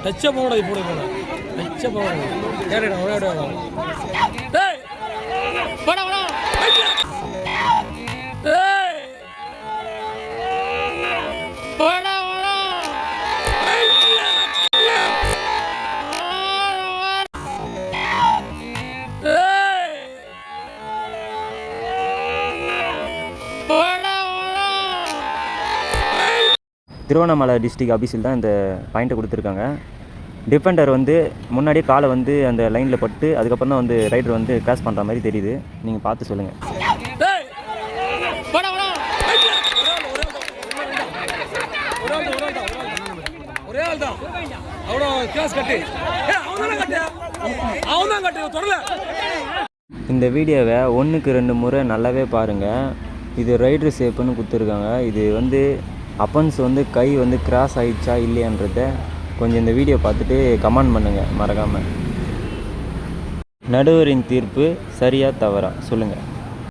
டச்சை போடாது போட போட டச்சை போடாது கேரடா ஒரே டேய் போடா போடா டேய் போடா போடா திருவண்ணாமலை டிஸ்ட்ரிக்ட் ஆஃபீஸில் தான் இந்த பாயிண்ட்டை கொடுத்துருக்காங்க. டிஃபெண்டர் வந்து முன்னாடியே காலை வந்து அந்த லைனில் பட்டு அதுக்கப்புறம் தான் வந்து ரைடர் வந்து கிராஸ் பண்ணுற மாதிரி தெரியுது. நீங்கள் பார்த்து சொல்லுங்கள். இந்த வீடியோவை 1க்கு 2 முறை நல்லாவே பாருங்கள். இது ரைடர் சேப்புன்னு கொடுத்துருக்காங்க. இது வந்து அப்பன்ஸ் வந்து கை வந்து கிராஸ் ஆகிடுச்சா இல்லையான்றத கொஞ்சம் இந்த வீடியோ பார்த்துட்டு கமெண்ட் பண்ணுங்கள் மறக்காமல். நடுவரின் தீர்ப்பு சரியா தவறா சொல்லுங்கள்.